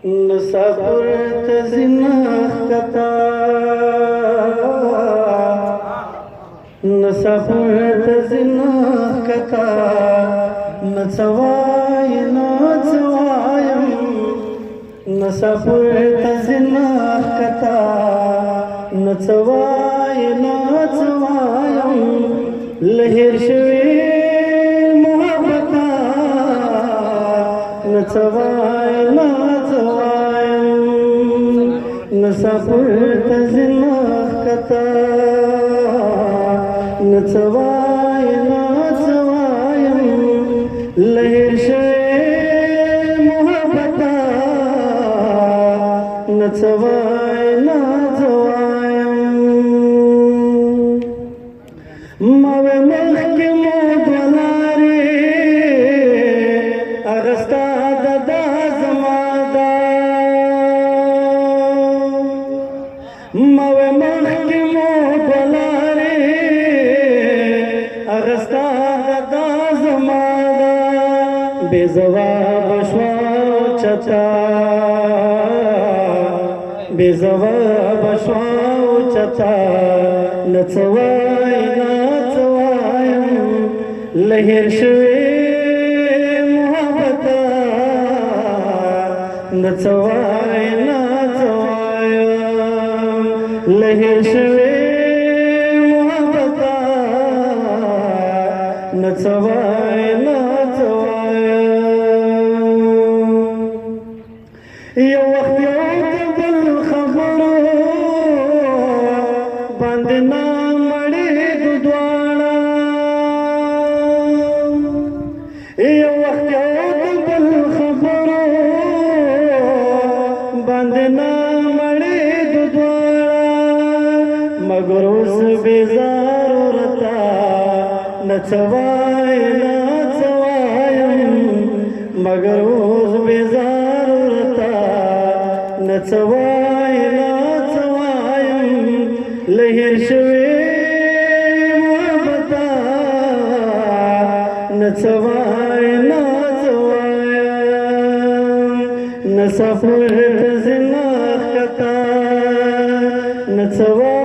نسافر تزنخ کتا نسافر تزنخ کتا نڅوای نڅوایم نسافر تزنخ کتا نڅوای نڅوایم لهر شوی محبتا نڅوای نڅوایم نسافر تزنخ کتا نڅوای نڅوایم لهر شوی محبتا نڅوای نڅوایم موه مخکې مو دولارې اغستا دا زما ده موه مخکې مو دولارې اغستا دا زما ده بې ځواب شوه چتا بې ځواب شوه چتا نڅوای نڅوایم لهر شوی محبتا نڅوای نڅوایم لهر شوی محبتا نڅوای نڅوایم یو وخت یو بل خبرو باندې نه مړېږو دواړه یو وخت یو بل خبرو باندې نه مړېږو دواړه مګر اوس بېزار ورته نڅوای نڅوایم مګر اوس بېزار ورته نڅوای نڅوایم لهر شوی محبتا نڅوای نڅوایم نسافر تزنخ کتا نڅوای